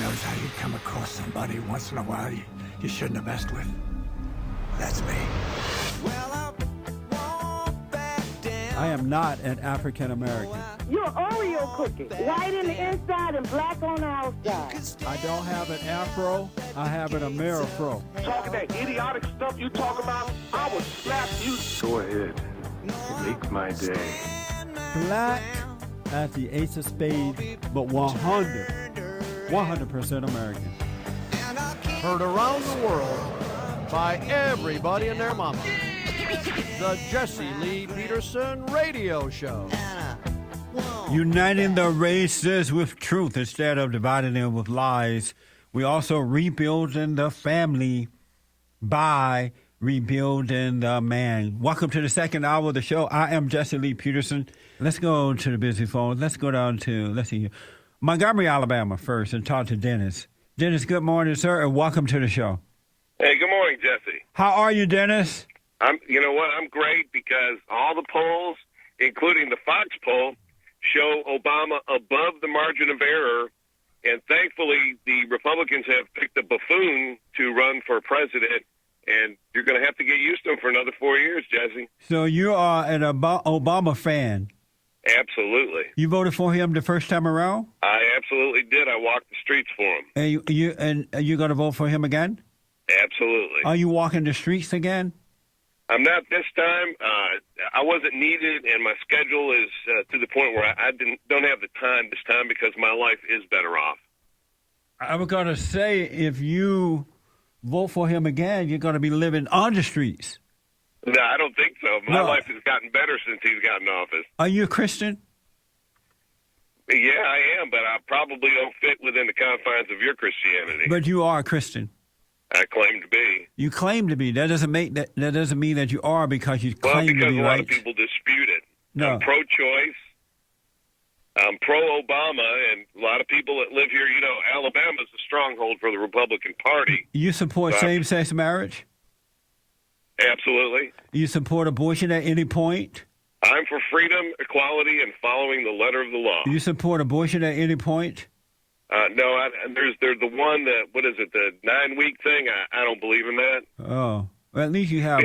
knows how you come across somebody once in a while you shouldn't have messed with. That's me. I am not an African American. You're an Oreo cookie. White in the inside and black on the outside. I don't have an afro. I have an Amerifro. Talking that idiotic stuff you talk about, I will slap you. Go ahead. Make my day. Black as the ace of spades, but 100% American. Heard around the world by everybody and their mama. The Jesse Lee Peterson Radio Show. Uniting the races with truth instead of dividing them with lies. We also rebuilding the family by rebuilding the man. Welcome to the second hour of the show. I am Jesse Lee Peterson. Let's go to the busy phone. Let's go down to, let's see here, Montgomery, Alabama first and talk to Dennis. Dennis, good morning, sir, and welcome to the show. Hey, good morning, Jesse. How are you, Dennis? You know what? I'm great because all the polls, including the Fox poll, show Obama above the margin of error. And thankfully, the Republicans have picked a buffoon to run for president. And you're going to have to get used to him for another 4 years, Jesse. So you are an Obama fan. Absolutely. You voted for him the first time around? I absolutely did. I walked the streets for him. And you're going to vote for him again? Absolutely. Are you walking the streets again? I'm not this time. I wasn't needed, and my schedule is to the point where I don't have the time this time because my life is better off. I was going to say, if you vote for him again, you're going to be living on the streets. No, I don't think so. My life has gotten better since he's gotten office. Are you a Christian? Yeah, I am, but I probably don't fit within the confines of your Christianity. But you are a Christian. I claim to be. You claim to be. That doesn't mean that you are because you claim to be, right? Well, because a lot of people dispute it. No. I'm pro-choice. I'm pro-Obama, and a lot of people that live here, Alabama's a stronghold for the Republican Party. You support same-sex marriage? Absolutely. You support abortion at any point? I'm for freedom, equality, and following the letter of the law. You support abortion at any point? No, there's the one that, what is it, the 9-week thing? I don't believe in that. Oh, well, at least you have.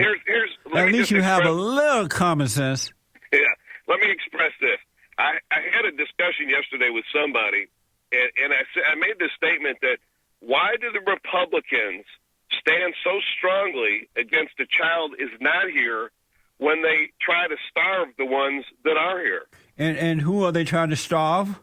At least you have a little common sense. Yeah, let me express this. I had a discussion yesterday with somebody, and I made this statement that why do the Republicans stand so strongly against a child is not here when they try to starve the ones that are here? And who are they trying to starve?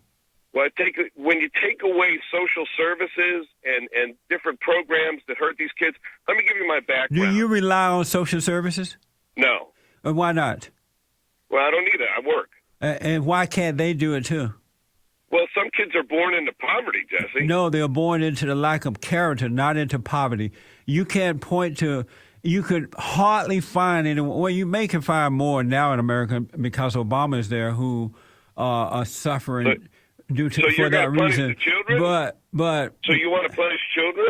Well, when you take away social services and different programs that hurt these kids, let me give you my background. Do you rely on social services? No. And why not? Well, I don't need it. I work. And why can't they do it too? Well, some kids are born into poverty, Jesse. No, they're born into the lack of character, not into poverty. You can't point to, you could hardly find anyone, well, you may can find more now in America because Obama is there who are suffering for that reason. The children? But so you want to punish children?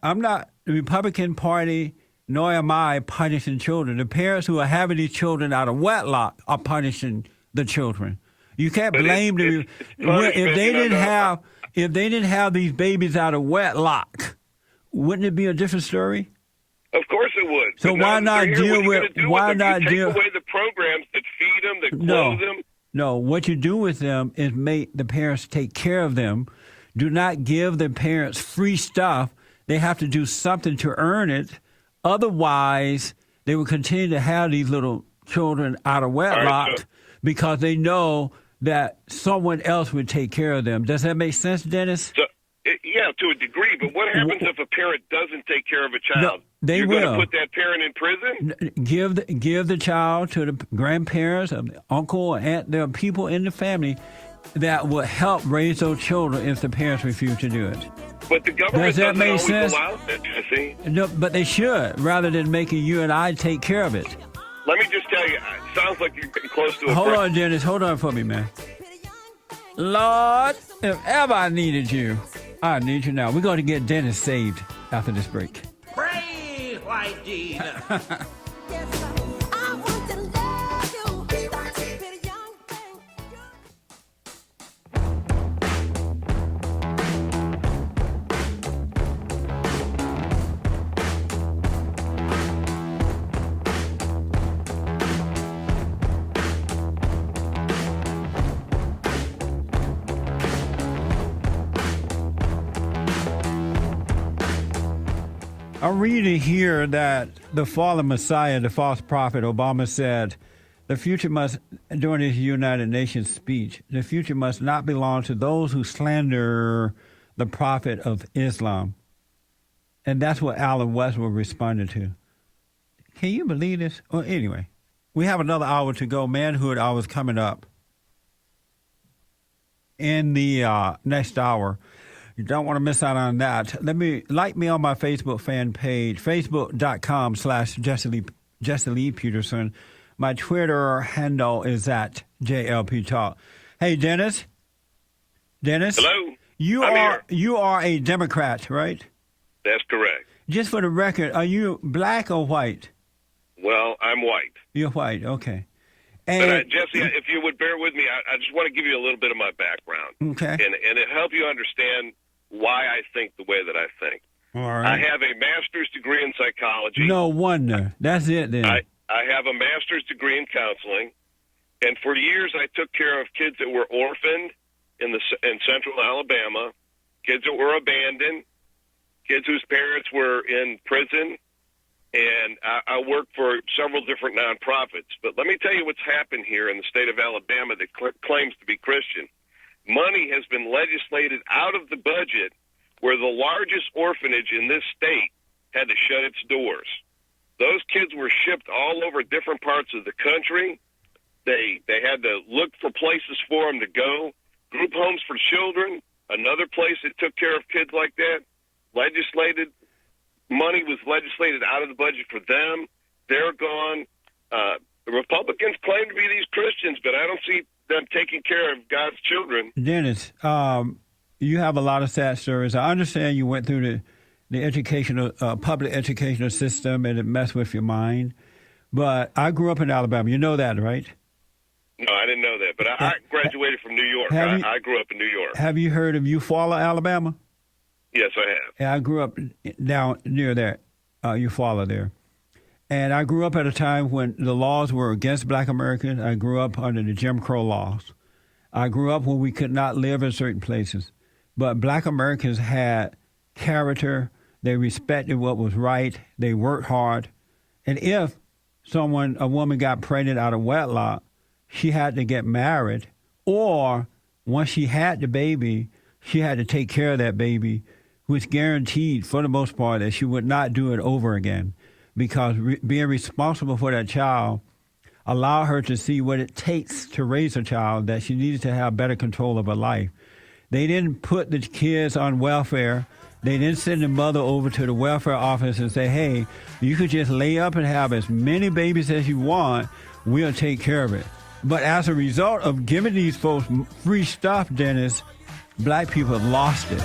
I'm not the Republican Party, nor am I punishing children. The parents who are having these children out of wedlock are punishing the children. You can't blame them if they didn't have these babies out of wedlock. Wouldn't it be a different story? Of course it would. So why not deal with? Why not deal? Take away the programs that feed them, that clothe them. No, what you do with them is make the parents take care of them. Do not give the parents free stuff. They have to do something to earn it. Otherwise, they will continue to have these little children out of wedlock because they know that someone else would take care of them. Does that make sense, Dennis? So, yeah, to a degree. But what happens if a parent doesn't take care of a child? No, You're going to put that parent in prison? Give the child to the grandparents, the uncle or aunt. There are people in the family that will help raise those children if the parents refuse to do it. But the government Does that doesn't make always sense? allow that, Jesse. No, but they should, rather than making you and I take care of it. Let me just tell you, it sounds like you're getting close to a Hold on, Dennis. Hold on for me, man. Lord, if ever I needed you, I need you now. We're going to get Dennis saved after this break. Pray, white Jesus. I'm reading here that the fallen Messiah, the false prophet, Obama said, the future must, during his United Nations speech, the future must not belong to those who slander the prophet of Islam. And that's what Alan Westwood responded to. Can you believe this? Well, anyway, we have another hour to go. Manhood hour is coming up in the next hour. You don't want to miss out on that. Like me on my Facebook fan page, facebook.com/Jesse Lee Peterson. My Twitter handle is at JLP Talk. Hey, Dennis. Hello. You are a Democrat, right? That's correct. Just for the record, are you black or white? Well, I'm white. You're white, okay. But And Jesse, if you would bear with me, I just want to give you a little bit of my background. okay. And it help you understand why I think the way that I think. All I right. have a master's degree in psychology. No wonder. That's it then. I have a master's degree in counseling. And for years, I took care of kids that were orphaned in central Alabama, kids that were abandoned, kids whose parents were in prison. And I work for several different nonprofits. But let me tell you what's happened here in the state of Alabama that claims to be Christian. Money has been legislated out of the budget where the largest orphanage in this state had to shut its doors. Those kids were shipped all over different parts of the country. They had to look for places for them to go. Group homes for children, another place that took care of kids like that, money was legislated out of the budget for them. They're gone. The Republicans claim to be these Christians, but I don't see them taking care of God's children. Dennis, you have a lot of sad stories. I understand you went through the educational, public educational system and it messed with your mind. But I grew up in Alabama. You know that, right? No, I didn't know that. But I graduated from New York. I grew up in New York. Have you heard of Eufaula, Alabama? Yes, I have. Yeah, I grew up down near there, Eufaula there. And I grew up at a time when the laws were against black Americans. I grew up under the Jim Crow laws. I grew up when we could not live in certain places. But black Americans had character. They respected what was right. They worked hard. And if a woman got pregnant out of wedlock, she had to get married. Or once she had the baby, she had to take care of that baby, which guaranteed, for the most part, that she would not do it over again. Because being responsible for that child allowed her to see what it takes to raise a child, that she needed to have better control of her life. They didn't put the kids on welfare. They didn't send the mother over to the welfare office and say, hey, you could just lay up and have as many babies as you want. We'll take care of it. But as a result of giving these folks free stuff, Dennis, black people have lost it.